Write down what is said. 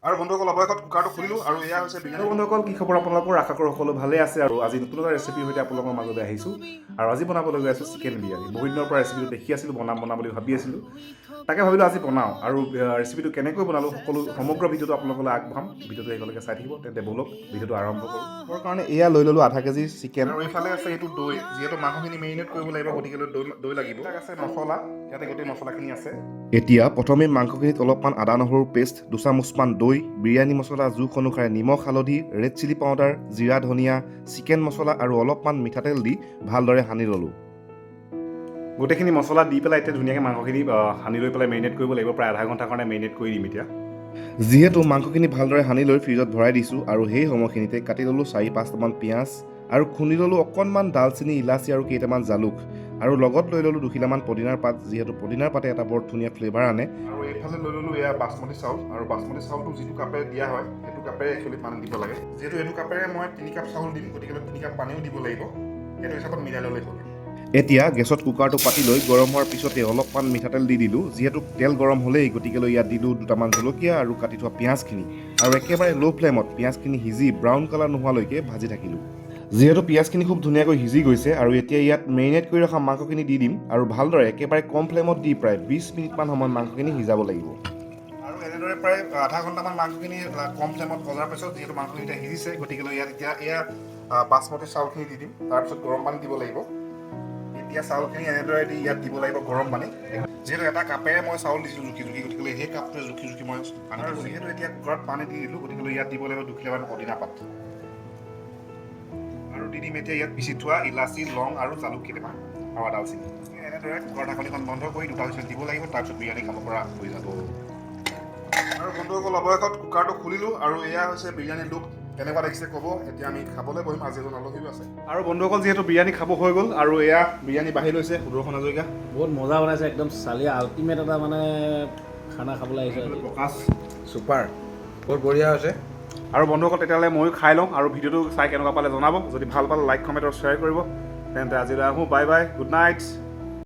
আৰু বন্ধুসকল অৱশেষত কুকাৰটো খুলিলোঁ আৰু এয়া হৈছে বিৰিয়ানী। বন্ধুসকল কি খবৰ আপোনালোকৰ? আশা কৰোঁ সকলো ভালে আছে আৰু আজি নতুন এটা ৰেচিপিৰ সৈতে আপোনালোকৰ মাজলৈ আহিছোঁ আৰু আজি বনাবলৈ গৈ আছোঁ চিকেন বিৰিয়ানী। বহু দিনৰ পৰা ৰেচিপিটো দেখি আছিলোঁ, বনাম বুলি ভাবি আছিলোঁ, তাকে ভাবিলোঁ আজি বনাওঁ আৰু ৰেচিপিটো কেনেকৈ বনালোঁ সকলো সমগ্ৰ ভিডিঅ'টো আপোনালোকলৈ আগবঢ়াম। ভিডিঅ'টো একেলগে চাই থাকিব, তেন্তে ব'লক ভিডিঅ'টো আৰম্ভ কৰোঁ। তাৰ কাৰণে এয়া লৈ ল'লোঁ আধা কেজি চিকেন আৰু এইফালে আছে এইটো দৈ, যিহেতু মাংসখিনি মেৰিনেট কৰিব লাগিব গতিকে দৈ লাগিব। আছে মছলা, ইয়াতে গোটেই মছলাখিনি আছে। এতিয়া প্ৰথমে মাংসখিনিত অলপমান আদা নহৰু পেষ্ট, দুচামুচমান দৈ, বিৰিয়ানী মছলা জোখ অনুসাৰে নিমখ হালধি, ৰেড চিলি পাউডাৰ, জিৰা ধনিয়া, চিকেন মছলা আৰু অলপমান মিঠাতেল দি ভালদৰে সানি ল'লোঁ। গোটেইখিনি মছলা দি পেলাই এতিয়া ধুনীয়াকৈ মাংসখিনি সানি লৈ পেলাই মেৰিনেট কৰিব লাগিব। প্ৰায় আধা ঘণ্টাৰ কাৰণে মেৰিনেট কৰি দিম এতিয়া। যিহেতু মাংসখিনি ভালদৰে সানি লৈ ফ্ৰিজত ভৰাই দিছোঁ আৰু সেই সময়খিনিতে কাটি ল'লোঁ 4-5টামান পিঁয়াজ আৰু খুন্দি ল'লোঁ অকণমান ডালচেনি, ইলাচি আৰু কেইটামান জালুক আৰু লগত লৈ ল'লোঁ 2 খিলামান পদিনাৰ পাত, যিহেতু পদিনাৰ পাতে এটা বৰ ধুনীয়া ফ্লেভাৰ আনে। আৰু এইফালে লৈ ল'লোঁ এয়া বাচমতি চাউল আৰু বাচমতি চাউলটো যিটো কাপেৰে দিয়া হয় সেইটো কাপেৰে একচুৱেলি পানী দিব লাগে। যিহেতু এইটো কাপেৰে মই 3 কাপ চাউল দিম গতিকে 3 কাপ পানীও দিব লাগিব, সেইটো হিচাপত মিলাই ল'লেই হ'ল। এতিয়া গেছত কুকাৰটো পাতি লৈ গৰম হোৱাৰ পিছতে অলপমান মিঠাতেল দি দিলোঁ। যিহেতু তেল গৰম হ'লেই গতিকে ইয়াত দিলোঁ 2টামান জলকীয়া আৰু কাটি থোৱা পিঁয়াজখিনি আৰু একেবাৰে ল' ফ্লেমত পিঁয়াজখিনি সিজি ব্ৰাউন কালাৰ নোহোৱালৈকে ভাজি থাকিলোঁ। যিহেতু পিঁয়াজখিনি খুব ধুনীয়াকৈ সিজি গৈছে আৰু এতিয়া ইয়াত মেৰিনেট কৰি ৰখা মাংসখিনি দি দিম আৰু ভালদৰে একেবাৰে কম ফ্লেমত দি প্ৰায় 20 মিনিটমান সময় মাংসখিনি সিজাব লাগিব। আৰু এনেদৰে প্ৰায় আধা ঘণ্টামান মাংসখিনি কম ফ্লেমত ভজাৰ পিছত যিহেতু মাংসখিনি এতিয়া সিজিছে গতিকে ইয়াত এতিয়া এয়া বাচমতি চাউলখিনি দি দিম, তাৰপিছত গৰম পানী দিব লাগিব। এতিয়া চাউলখিনি এনেদৰে দি ইয়াত দিব লাগিব গৰম পানী। যিহেতু এটা কাপেৰে মই চাউল দিছিলোঁ জুখি গতিকে সেই কাপটোৱে জুখি মই পানী দিলোঁ। যিহেতু এতিয়া কুকাৰত পানী দি দিলোঁ গতিকে ইয়াত দিব লাগিব 2 খিলামান পদিনা পাত আৰু দি দিম এতিয়া ইয়াত পিচি থোৱা ইলাচি, লং আৰু জালুক কেইটামান আৰু ডালচেনি। এনেদৰে কুকাৰ ঢাকনিখন বন্ধ কৰি 2টা হুইচেল দিব লাগিব, তাৰপিছত বিৰিয়ানী খাব পৰা হৈ যাব। আৰু বন্ধুসকল অৱশেষত কুকাৰটো খুলিলোঁ আৰু এয়া হৈছে বিৰিয়ানী লুক। কেনেকুৱা দেখিছে ক'ব। এতিয়া আমি খাবলৈ বহিম, আজি এজন আলহীও আছে। আৰু বন্ধুসকল যিহেতু বিৰিয়ানী খাব হৈ গ'ল আৰু এয়া বিৰিয়ানী বাঢ়ি লৈছে সুদৰ্শন হাজৰিকা। বহুত মজা বনাইছে, একদম চালিয়া আল্টিমেট এটা মানে খানা খাবলৈ আহিছে। প্ৰকাশ ছুপাৰ, বহুত বঢ়িয়া হৈছে। আৰু বন্ধুসকল তেতিয়াহ'লে ময়ো খাই লওঁ আৰু ভিডিঅ'টো চাই কেনেকুৱা পালে জনাব। যদি ভাল পালে লাইক, কমেণ্ট আৰু শ্বেয়াৰ কৰিব। তেন্তে আজিলৈ আহোঁ, বাই বাই, গুড নাইট।